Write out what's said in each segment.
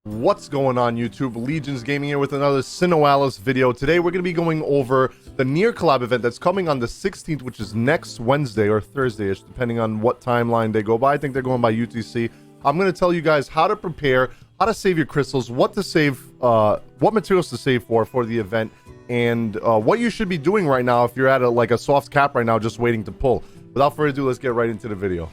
What's going on YouTube? Legionzgaming here with another SINoALICE video. Today we're going to be going over the Nier Collab event that's coming on the 16th, which is next Wednesday or Thursday-ish, depending on what timeline they go by. I think they're going by UTC. I'm going to tell you guys how to prepare, how to save your crystals, what to save, what materials to save for the event, and what you should be doing right now if you're at a soft cap right now just waiting to pull. Without further ado, let's get right into the video.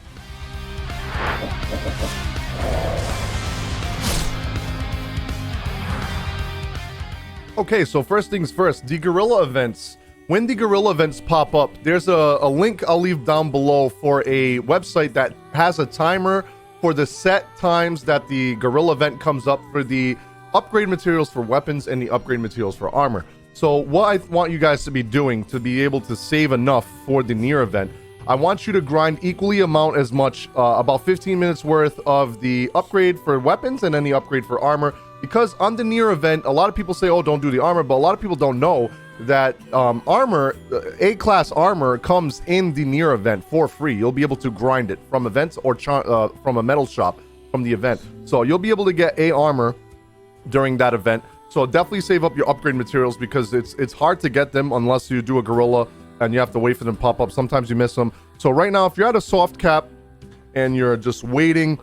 Okay, so first things first, the Guerrilla events. When the Guerrilla events pop up, there's a link I'll leave down below for a website that has a timer for the set times that the Guerrilla event comes up for the upgrade materials for weapons and the upgrade materials for armor. So what I want you guys to be doing to be able to save enough for the Nier event, I want you to grind equally amount as much, about 15 minutes worth of the upgrade for weapons and then the upgrade for armor. Because on the Nier event, a lot of people say, oh, don't do the armor, but a lot of people don't know that armor, A-class armor comes in the Nier event for free. You'll be able to grind it from events or from a metal shop from the event. So you'll be able to get A armor during that event. So definitely save up your upgrade materials because it's hard to get them unless you do a Guerrilla and you have to wait for them to pop up. Sometimes you miss them. So right now, if you're at a soft cap and you're just waiting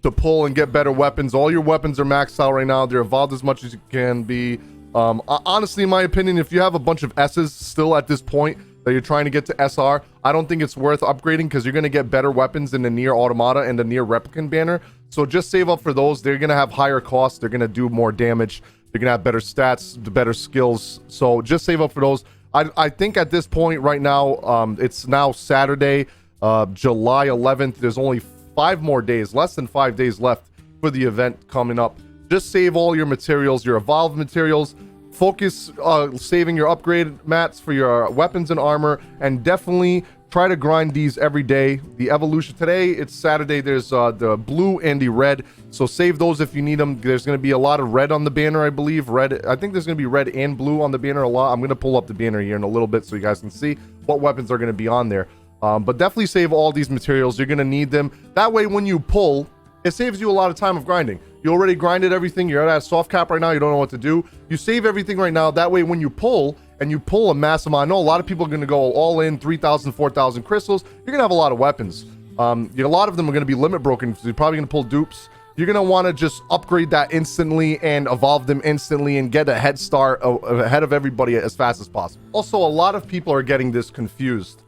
to pull and get better weapons, all your weapons are maxed out right now. They're evolved as much as you can be. Honestly, in my opinion, if you have a bunch of S's still at this point that you're trying to get to SR, I don't think it's worth upgrading because you're going to get better weapons in the Nier Automata and the Nier Replicant banner. So just save up for those. They're going to have higher costs. They're going to do more damage. They're going to have better stats, better skills. So just save up for those. I think at this point right now, it's now Saturday, July 11th. There's only 5 more days, less than 5 days left for the event coming up. Just save all your materials, your evolved materials. Focus saving your upgrade mats for your weapons and armor, and definitely try to grind these every day. The evolution today, it's Saturday. There's the blue and the red, so save those if you need them. There's going to be a lot of red on the banner, I believe. Red, I think there's going to be red and blue on the banner a lot. I'm going to pull up the banner here in a little bit so you guys can see what weapons are going to be on there. But definitely save all these materials. You're going to need them. That way, when you pull, it saves you a lot of time of grinding. You already grinded everything. You're at a soft cap right now. You don't know what to do. You save everything right now. That way, when you pull, and you pull a mass amount, I know a lot of people are going to go all in, 3,000, 4,000 crystals. You're going to have a lot of weapons. A lot of them are going to be limit broken, so you're probably going to pull dupes. You're going to want to just upgrade that instantly and evolve them instantly and get a head start ahead of everybody as fast as possible. Also, a lot of people are getting this confused.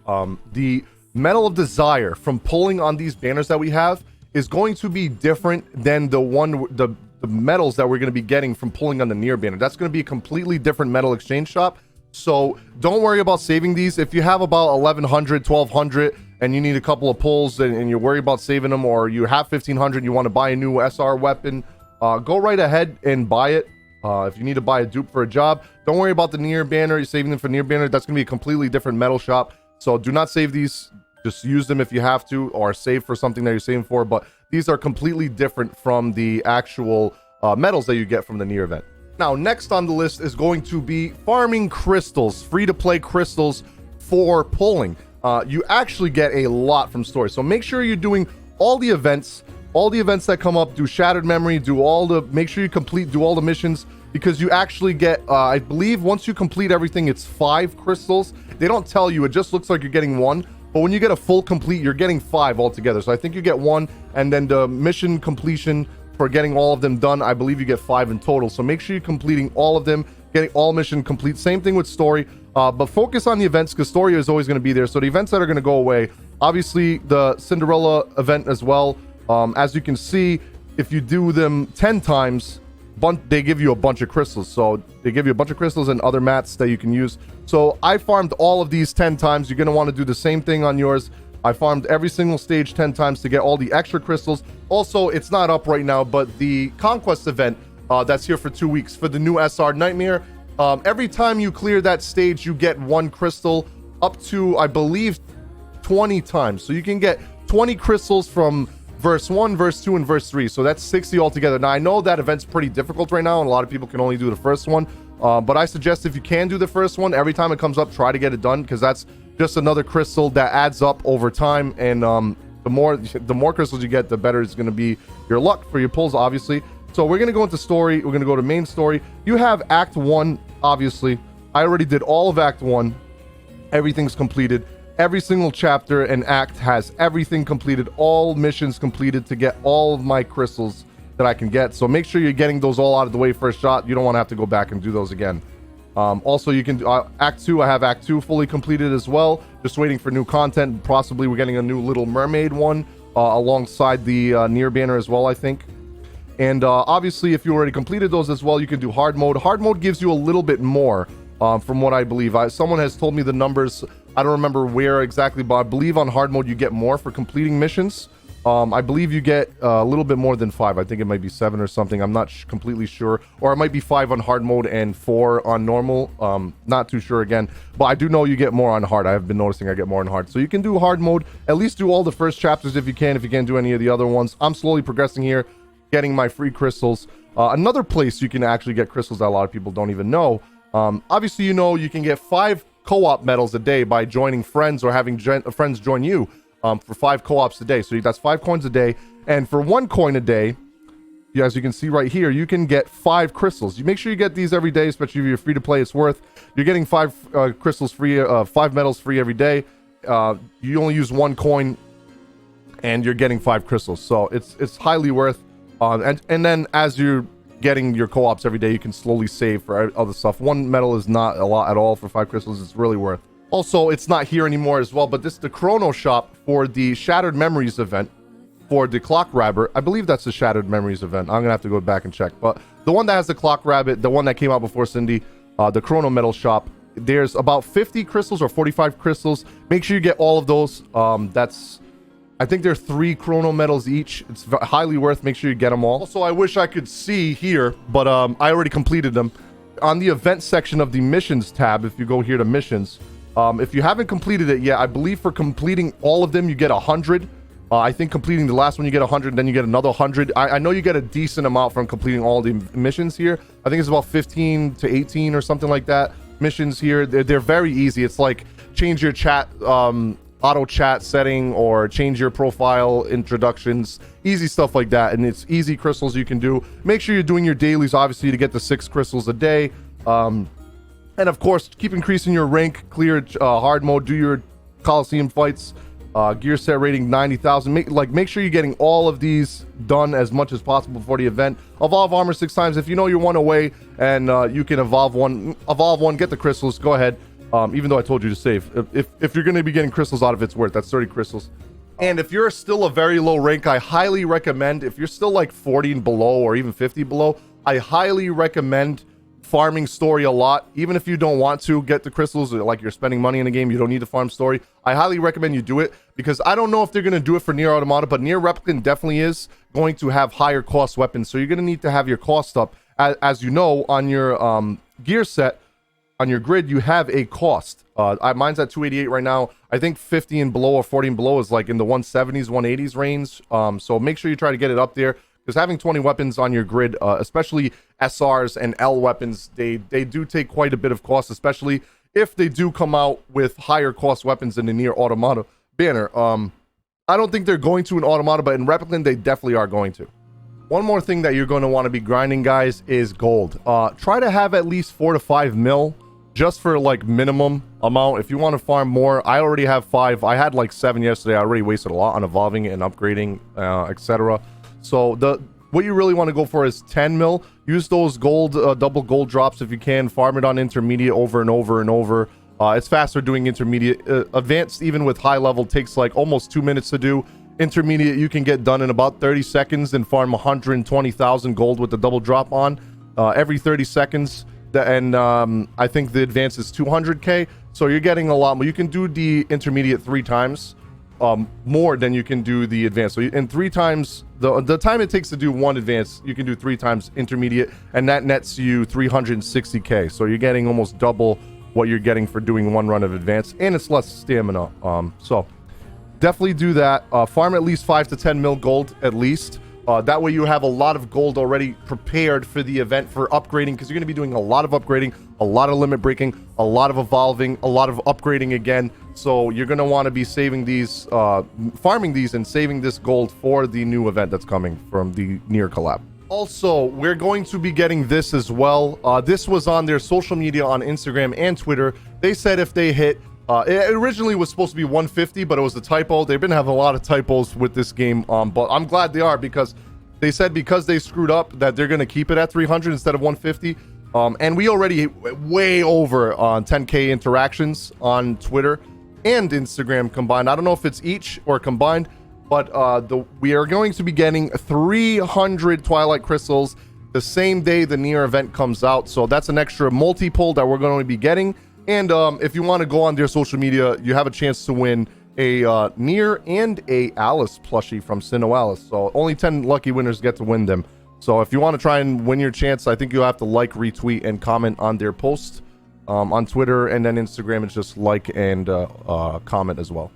The Medal of Desire from pulling on these banners that we have is going to be different than the medals that we're going to be getting from pulling on the Nier banner. That's going to be a completely different medal exchange shop. So don't worry about saving these. If you have about 1,100, 1,200, and you need a couple of pulls and you're worried about saving them, or you have 1,500, you want to buy a new SR weapon, go right ahead and buy it. If you need to buy a dupe for a job, don't worry about the Nier banner. You're saving them for Nier banner. That's going to be a completely different metal shop. So do not save these. Just use them if you have to, or save for something that you're saving for. But these are completely different from the actual medals that you get from the Nier event. Now, next on the list is going to be farming crystals, free-to-play crystals for pulling. You actually get a lot from stories, so make sure you're doing all the events that come up. Do Shattered Memory, make sure you do all the missions, because you actually get, I believe once you complete everything, it's 5 crystals. They don't tell you, it just looks like you're getting 1. But when you get a full complete, you're getting 5 altogether. So I think you get 1, and then the mission completion for getting all of them done, I believe you get 5 in total. So make sure you're completing all of them, getting all mission complete. Same thing with story, but focus on the events because story is always going to be there. So the events that are going to go away, obviously the Cinderella event as well. As you can see, if you do them 10 times, they give you a bunch of crystals. So they give you a bunch of crystals and other mats that you can use. So I farmed all of these 10 times. You're going to want to do the same thing on yours. I farmed every single stage 10 times to get all the extra crystals. Also, it's not up right now, but the Conquest event that's here for 2 weeks for the new SR Nightmare. Every time you clear that stage, you get 1 crystal up to, I believe, 20 times. So you can get 20 crystals from verse 1, verse 2, and verse 3. So that's 60 altogether. Now, I know that event's pretty difficult right now, and a lot of people can only do the first one. But I suggest if you can do the first one, every time it comes up, try to get it done, because that's just another crystal that adds up over time. And the more crystals you get, the better it's going to be your luck for your pulls, obviously. So we're going to go into story. We're going to go to main story. You have Act 1, obviously. I already did all of Act 1. Everything's completed. Every single chapter and act has everything completed. All missions completed to get all of my crystals that I can get. So make sure you're getting those all out of the way first shot. You don't want to have to go back and do those again. Also, you can do Act 2. I have Act 2 fully completed as well. Just waiting for new content. Possibly we're getting a new Little Mermaid one alongside the Nier banner as well, I think. And obviously, if you already completed those as well, you can do hard mode. Hard mode gives you a little bit more, from what I believe. Someone has told me the numbers. I don't remember where exactly, but I believe on hard mode you get more for completing missions. I believe you get a little bit more than 5. I think it might be 7 or something. I'm not completely sure. Or it might be 5 on hard mode and 4 on normal. Not too sure again. But I do know you get more on hard. I have been noticing I get more on hard. So you can do hard mode. At least do all the first chapters if you can. If you can't do any of the other ones. I'm slowly progressing here, getting my free crystals. Another place you can actually get crystals that a lot of people don't even know. Obviously, you know, you can get 5 co-op medals a day by joining friends or having friends join you for 5 co-ops a day. So that's 5 coins a day. And for 1 coin a day, as you can see right here, you can get 5 crystals. You make sure you get these every day, especially if you're free to play. It's worth. You're getting 5 crystals free, 5 medals free every day. You only use 1 coin, and you're getting 5 crystals. So it's highly worth. And then as you're getting your co-ops every day, you can slowly save for other stuff. 1 medal is not a lot at all for 5 crystals. It's really worth. Also, it's not here anymore as well, but this is the Chrono Shop for the Shattered Memories event for the Clock Rabbit. I believe that's the Shattered Memories event. I'm gonna have to go back and check, but the one that has the Clock Rabbit, the one that came out before Cindy, the Chrono Metal Shop, there's about 50 crystals or 45 crystals. Make sure you get all of those. I think there are 3 chrono medals each. It's highly worth. Make sure you get them all. Also, I wish I could see here, but I already completed them. On the event section of the missions tab, if you go here to missions, if you haven't completed it yet, I believe for completing all of them, you get 100. I think completing the last one, you get 100, then you get another 100. I know you get a decent amount from completing all the missions here. I think it's about 15 to 18 or something like that. Missions here, they're very easy. It's like change your chat, auto chat setting, or change your profile introductions, easy stuff like that. And it's easy crystals you can do. Make sure you're doing your dailies, obviously, to get the 6 crystals a day. And of course, keep increasing your rank, clear hard mode, do your Coliseum fights, gear set rating 90,000. Make sure you're getting all of these done as much as possible before the event. Evolve armor 6 times. If you know you're 1 away and you can evolve one, get the crystals, go ahead. Even though I told you to save. If you're going to be getting crystals out of it's worth. That's 30 crystals. And if you're still a very low rank, I highly recommend, if you're still like 40 and below or even 50 below, I highly recommend farming story a lot. Even if you don't want to get the crystals, or like you're spending money in the game, you don't need to farm story. I highly recommend you do it, because I don't know if they're going to do it for Nier Automata, but Nier Replicant definitely is going to have higher cost weapons. So you're going to need to have your cost up. As you know, on your gear set, on your grid, you have a cost. Mine's at 288 right now. I think 50 and below or 40 and below is like in the 170s, 180s range. So make sure you try to get it up there, because having 20 weapons on your grid, especially SRs and L weapons, they do take quite a bit of cost, especially if they do come out with higher cost weapons than the Nier Automata banner. I don't think they're going to in Automata, but in Replicant, they definitely are going to. One more thing that you're going to want to be grinding, guys, is gold. Try to have at least 4 to 5 mil. Just for like minimum amount. If you want to farm more, I already have 5. I had like 7 yesterday. I already wasted a lot on evolving and upgrading, etc. So what you really want to go for is 10 mil. Use those gold, double gold drops if you can. Farm it on intermediate over and over and over. It's faster doing intermediate. Advanced, even with high level, takes like almost 2 minutes to do. Intermediate, you can get done in about 30 seconds and farm 120,000 gold with the double drop on every 30 seconds. And I think the advance is 200k, so you're getting a lot more. You can do the intermediate 3 times more than you can do the advance. So in 3 times the time it takes to do 1 advance, you can do 3 times intermediate, and that nets you 360k. So you're getting almost double what you're getting for doing 1 run of advance, and it's less stamina. So definitely do that. Farm at least 5 to 10 mil gold at least. That way you have a lot of gold already prepared for the event for upgrading, because you're going to be doing a lot of upgrading, a lot of limit breaking, a lot of evolving, a lot of upgrading again. So you're going to want to be saving these, farming these and saving this gold for the new event that's coming from the Nier Collab. Also, we're going to be getting this as well. This was on their social media on Instagram and Twitter. They said if they hit, it originally was supposed to be 150, but it was a typo. They've been having a lot of typos with this game, but I'm glad they are, because they said because they screwed up that they're going to keep it at 300 instead of 150. And we already way over on 10K interactions on Twitter and Instagram combined. I don't know if it's each or combined, but we are going to be getting 300 Twilight Crystals the same day the Nier event comes out. So that's an extra multi-pull that we're going to be getting. And if you want to go on their social media, you have a chance to win a Nier and a Alice plushie from SINoALICE. So only 10 lucky winners get to win them. So if you want to try and win your chance, I think you'll have to like, retweet, and comment on their post on Twitter, and then Instagram is just like and comment as well.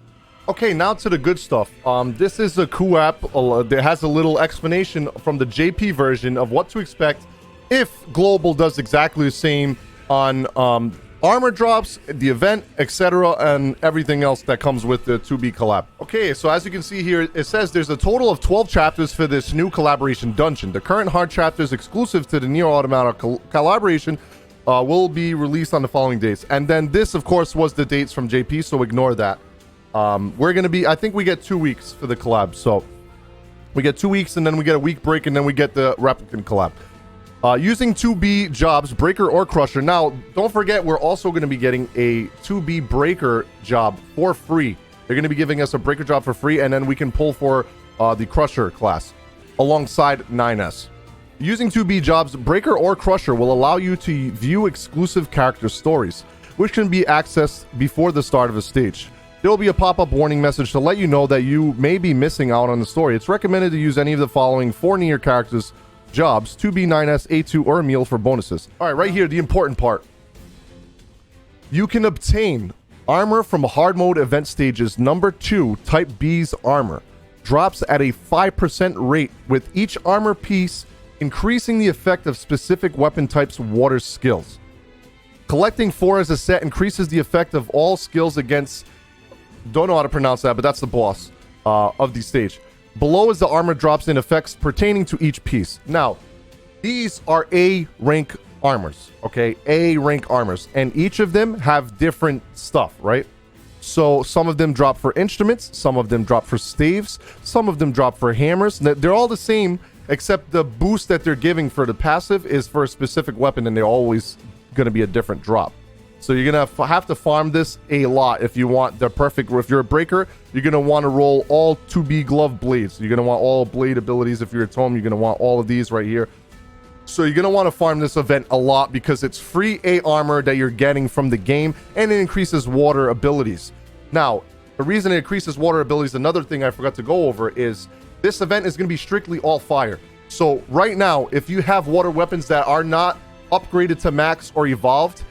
Okay, now to the good stuff. This is a cool app that has a little explanation from the JP version of what to expect if Global does exactly the same on armor drops, the event, etc., and everything else that comes with the 2B collab. Okay, so as you can see here, it says there's a total of 12 chapters for this new collaboration dungeon. The current hard chapters exclusive to the Nier Automata collaboration will be released on the following dates. And then this, of course, was the dates from JP, so ignore that. We're going to be, I think we get 2 weeks for the collab. So we get 2 weeks, and then we get a week break, and then we get the replicant collab. Using 2B jobs, Breaker or Crusher. Now, don't forget, we're also going to be getting a 2B Breaker job for free. They're going to be giving us a Breaker job for free, and then we can pull for the Crusher class alongside 9S. Using 2B jobs, Breaker or Crusher will allow you to view exclusive character stories, which can be accessed before the start of a stage. There will be a pop-up warning message to let you know that you may be missing out on the story. It's recommended to use any of the following 4 Nier characters jobs: 2B, 9S, A2, or Emil for bonuses. All right, right here, the important part. You can obtain armor from hard mode event stages number 2, type B's armor. Drops at a 5% rate, with each armor piece increasing the effect of specific weapon types' water skills. Collecting 4 as a set increases the effect of all skills against, don't know how to pronounce that, but that's the boss of the stage. Below is the armor drops and effects pertaining to each piece. Now, these are A rank armors, okay? A rank armors, and each of them have different stuff, right? So some of them drop for instruments, some of them drop for staves, some of them drop for hammers. They're all the same, except the boost that they're giving for the passive is for a specific weapon, and they're always going to be a different drop. So you're going to have to farm this a lot if you want the perfect. If you're a breaker, you're going to want to roll all 2B glove blades. You're going to want all blade abilities. If you're a tome, you're going to want all of these right here. So you're going to want to farm this event a lot because it's free A armor that you're getting from the game, and it increases water abilities. Now, the reason it increases water abilities, another thing I forgot to go over, is this event is going to be strictly all fire. So right now, if you have water weapons that are not upgraded to max or evolved,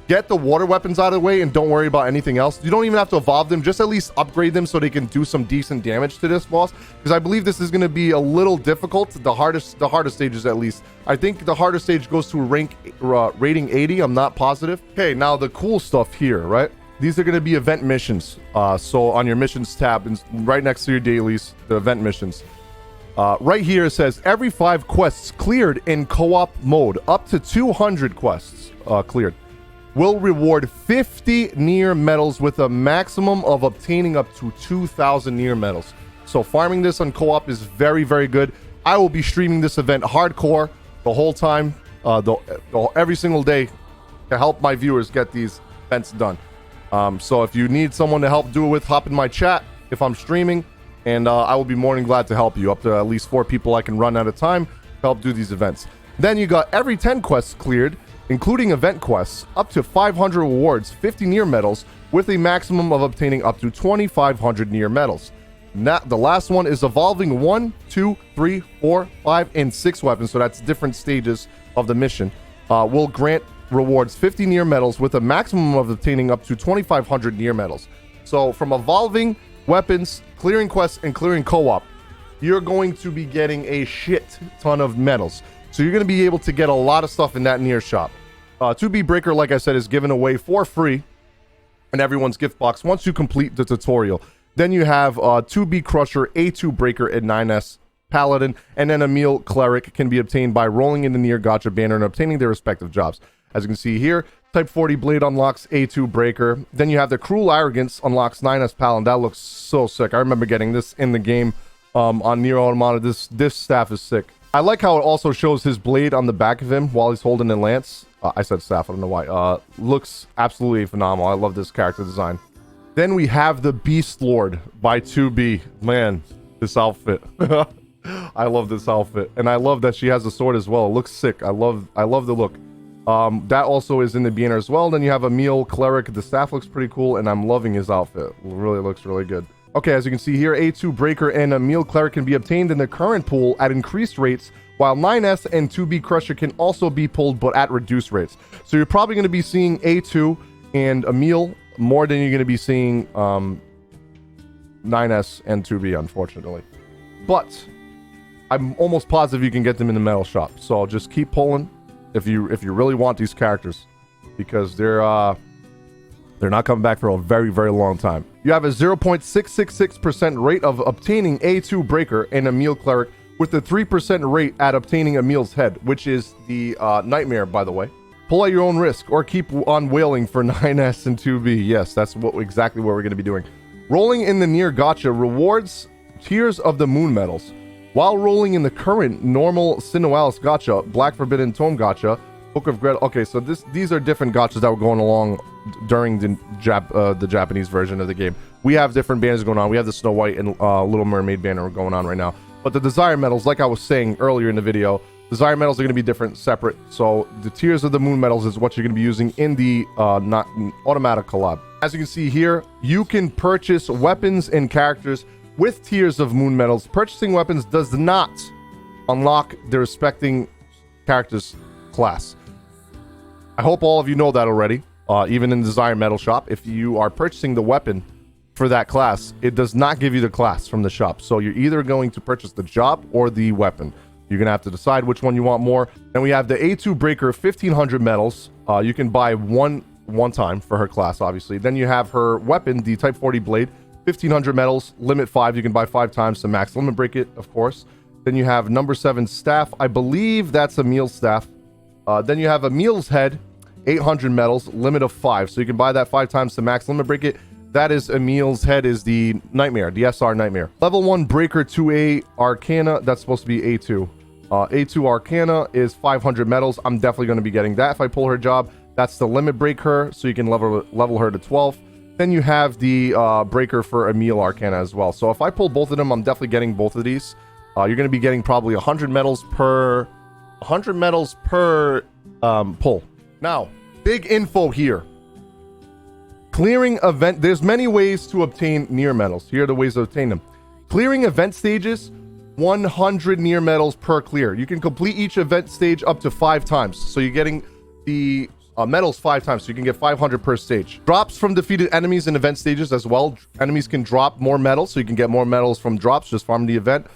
get the water weapons out of the way and don't worry about anything else. You don't even have to evolve them, just at least upgrade them so they can do some decent damage to this boss, because I believe this is going to be a little difficult. The hardest stages, at least. I think the hardest stage goes to rank rating 80. I'm not positive. Okay, now the cool stuff here, right? These are going to be event missions. So on your missions tab, and right next to your dailies, the event missions. Right here it says every 5 quests cleared in co-op mode, up to 200 quests cleared, will reward 50 Nier medals with a maximum of obtaining up to 2,000 Nier medals. So farming this on co-op is very, very good. I will be streaming this event hardcore the whole time, every single day, to help my viewers get these events done. So if you need someone to help do it with, hop in my chat if I'm streaming, and I will be more than glad to help you. Up to at least 4 people I can run at a time to help do these events. Then you got every 10 quests cleared, including event quests, up to 500 rewards, 50 Nier medals, with a maximum of obtaining up to 2,500 Nier medals. Now, the last one is evolving 1, 2, 3, 4, 5, and 6 weapons, so that's different stages of the mission, will grant rewards 50 Nier medals with a maximum of obtaining up to 2,500 Nier medals. So from evolving weapons, clearing quests, and clearing co-op, you're going to be getting a shit ton of medals. So you're going to be able to get a lot of stuff in that Nier shop. 2B Breaker, like I said, is given away for free in everyone's gift box once you complete the tutorial. Then you have 2B Crusher, A2 Breaker, and 9S Paladin, and then Emil Cleric can be obtained by rolling in the Nier Gacha banner and obtaining their respective jobs. As you can see here, Type 40 Blade unlocks A2 Breaker. Then you have the Cruel Arrogance unlocks 9S Paladin. That looks so sick. I remember getting this in the game on Nier Automata. This staff is sick. I like how it also shows his blade on the back of him while he's holding a lance. I said staff, I don't know why. Looks absolutely phenomenal. I love this character design. Then we have the Beast Lord by 2B. Man, this outfit. I love this outfit. And I love that she has a sword as well. It looks sick. I love the look. That also is in the banner as well. Then you have Emil Cleric. The staff looks pretty cool, and I'm loving his outfit. It really looks really good. Okay, as you can see here, A2 Breaker and Emil Cleric can be obtained in the current pool at increased rates, while 9S and 2B Crusher can also be pulled, but at reduced rates. So you're probably going to be seeing A2 and Emil more than you're going to be seeing 9S and 2B, unfortunately. But I'm almost positive you can get them in the metal shop. So just keep pulling if you really want these characters, because they're not coming back for a very, very long time. You have a 0.666% rate of obtaining A2 Breaker and Emil Cleric, with the 3% rate at obtaining Emil's Head, which is the Nightmare, by the way. Pull at your own risk, or keep on wailing for 9S and 2B. Yes, that's exactly what we're going to be doing. Rolling in the Nier Gacha rewards Tears of the Moon medals. While rolling in the current normal SINoALICE Gacha, Black Forbidden Tome Gacha, Book of Gretel. Okay, so these are different gachas that were going along during the Japanese version of the game. We have different banners going on. We have the Snow White and Little Mermaid banner going on right now. But the Desire medals, like I was saying earlier in the video, Desire medals are going to be different, separate. So the Tears of the Moon medals is what you're going to be using in the Automata Collab. As you can see here, you can purchase weapons and characters with Tears of Moon medals. Purchasing weapons does not unlock the respecting character's class. I hope all of you know that already. Even in the Desire medal shop, if you are purchasing the weapon for that class, it does not give you the class from the shop. So you're either going to purchase the job or the weapon. You're gonna have to decide which one you want more. Then we have the A2 Breaker, 1500 medals. You can buy one time for her class, obviously. Then you have her weapon, the Type 40 Blade, 1500 medals, limit 5. You can buy 5 times to max limit break it, of course. Then you have number 7 staff. I believe that's Emil's staff. Then you have Emil's Head, 800 medals, limit of 5. So you can buy that 5 times to max limit break it. That is Emil's Head, is the Nightmare, the SR Nightmare. Level 1 Breaker 2A Arcana, that's supposed to be A2. A2 Arcana is 500 medals. I'm definitely going to be getting that if I pull her job. That's the limit break her, so you can level her to 12. Then you have the breaker for Emil Arcana as well. So if I pull both of them, I'm definitely getting both of these. You're going to be getting probably 100 medals per pull. Now, big info here. Clearing event. There's many ways to obtain Nier medals. Here are the ways to obtain them. Clearing event stages. 100 Nier medals per clear. You can complete each event stage up to 5 times. So you're getting the medals 5 times. So you can get 500 per stage. Drops from defeated enemies in event stages as well. Enemies can drop more medals. So you can get more medals from drops just farm the event.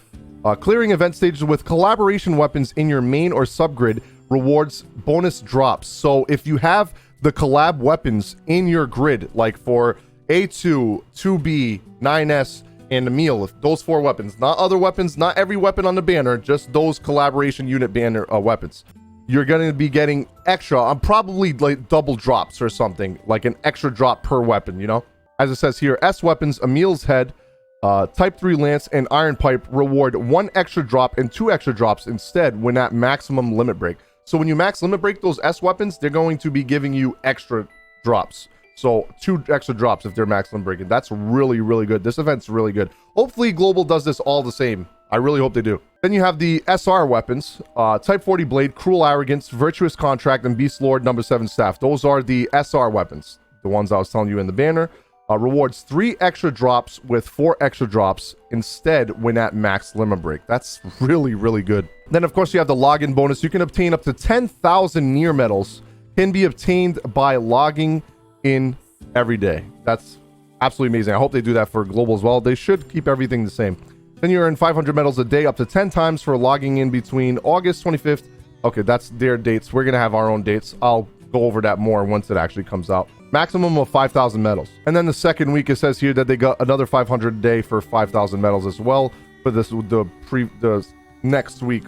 Clearing event stages with collaboration weapons in your main or subgrid rewards bonus drops. So if you have the collab weapons in your grid, like for A2, 2B, 9S, and Emil, if those 4 weapons, not other weapons, not every weapon on the banner, just those collaboration unit banner weapons, you're going to be getting extra, probably like double drops or something, like an extra drop per weapon, you know? As it says here, S weapons, Emil's Head, Type 3 Lance, and Iron Pipe reward 1 extra drop and 2 extra drops instead when at maximum limit break. So when you max limit break those S weapons, they're going to be giving you extra drops. So 2 extra drops if they're max limit breaking. That's really, really good. This event's really good. Hopefully Global does this all the same. I really hope they do. Then you have the SR weapons, Type 40 Blade, Cruel Arrogance, Virtuous Contract, and Beast Lord number 7 staff. Those are the SR weapons, the ones I was telling you in the banner. Rewards 3 extra drops with 4 extra drops instead when at max limit break. That's really, really good. Then of course you have the login bonus. You can obtain up to 10,000 Nier medals. Can be obtained by logging in every day. That's absolutely amazing. I hope they do that for Global as well. They should keep everything the same. Then you earn 500 medals a day up to 10 times for logging in between August 25th. Okay, that's their dates. We're gonna have our own dates. I'll go over that more once it actually comes out. Maximum of 5,000 medals. And then the second week, it says here that they got another 500 a day for 5,000 medals as well. for the next week.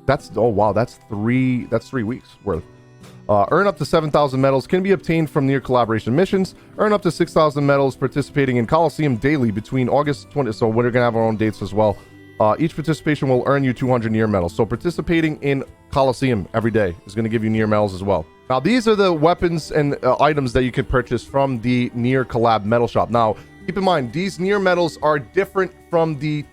That's, oh wow, that's 3 weeks worth. Earn up to 7,000 medals, can be obtained from Nier collaboration missions. Earn up to 6,000 medals participating in Coliseum daily between August 20th. So we're gonna have our own dates as well. Each participation will earn you 200 Nier medals. So participating in Coliseum every day is going to give you Nier medals as well. Now, these are the weapons and items that you can purchase from the Nier Collab medal shop. Now, keep in mind, these Nier medals are different from the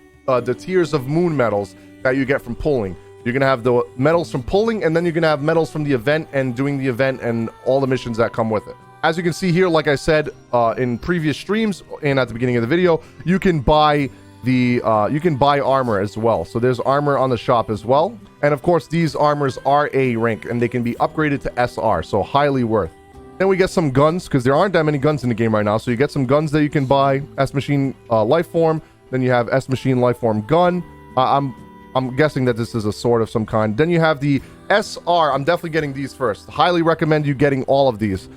tiers of moon medals that you get from pulling. You're going to have the medals from pulling, and then you're going to have medals from the event and doing the event and all the missions that come with it. As you can see here, like I said in previous streams and at the beginning of the video, you can buy armor as well. So there's armor on the shop as well. And of course, these armors are A rank and they can be upgraded to SR, so highly worth. Then we get some guns, because there aren't that many guns in the game right now. So you get some guns that you can buy. S Machine Life Form. Then you have S Machine Life Form gun. I'm guessing that this is a sword of some kind. Then you have the SR. I'm definitely getting these first. Highly recommend you getting all of these.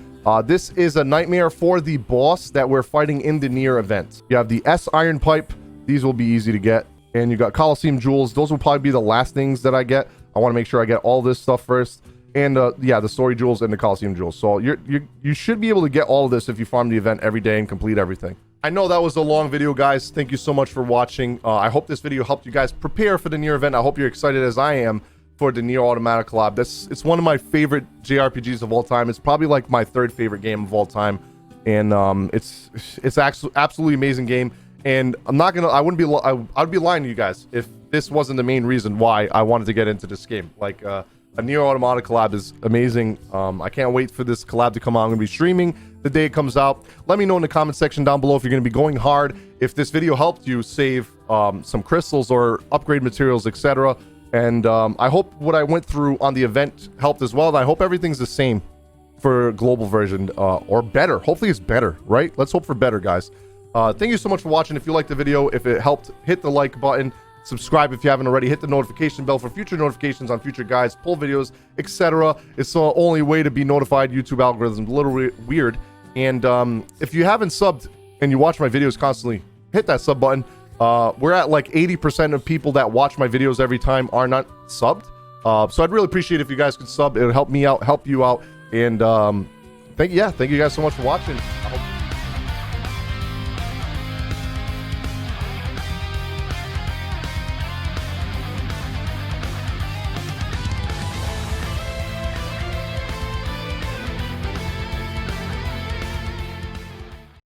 This is a nightmare for the boss that we're fighting in the Nier event. You have the S Iron Pipe. These will be easy to get. And you got Coliseum Jewels. Those will probably be the last things that I get. I want to make sure I get all this stuff first. And yeah, the Story Jewels and the Coliseum Jewels. So you should be able to get all of this if you farm the event every day and complete everything. I know that was a long video, guys. Thank you so much for watching. I hope this video helped you guys prepare for the Nier event. I hope you're excited as I am for the Nier Automata Collab. It's one of my favorite JRPGs of all time. It's probably like my 3rd favorite game of all time. And it's actually absolutely amazing game. And I'd be lying to you guys if this wasn't the main reason why I wanted to get into this game. Like, a Nier Automata collab is amazing. I can't wait for this collab to come out. I'm going to be streaming the day it comes out. Let me know in the comment section down below if you're going to be going hard, if this video helped you save some crystals or upgrade materials, etc. And I hope what I went through on the event helped as well. And I hope everything's the same for global version, or better. Hopefully it's better, right? Let's hope for better, guys. Thank you so much for watching. If you liked the video, if it helped, hit the like button, subscribe if you haven't already, hit the notification bell for future notifications on future guides, pull videos, etc. It's the only way to be notified. YouTube algorithm's a little weird. And if you haven't subbed and you watch my videos constantly, hit that sub button. We're at like 80% of people that watch my videos every time are not subbed. So I'd really appreciate if you guys could sub. It'll help me out, help you out. And thank you guys so much for watching.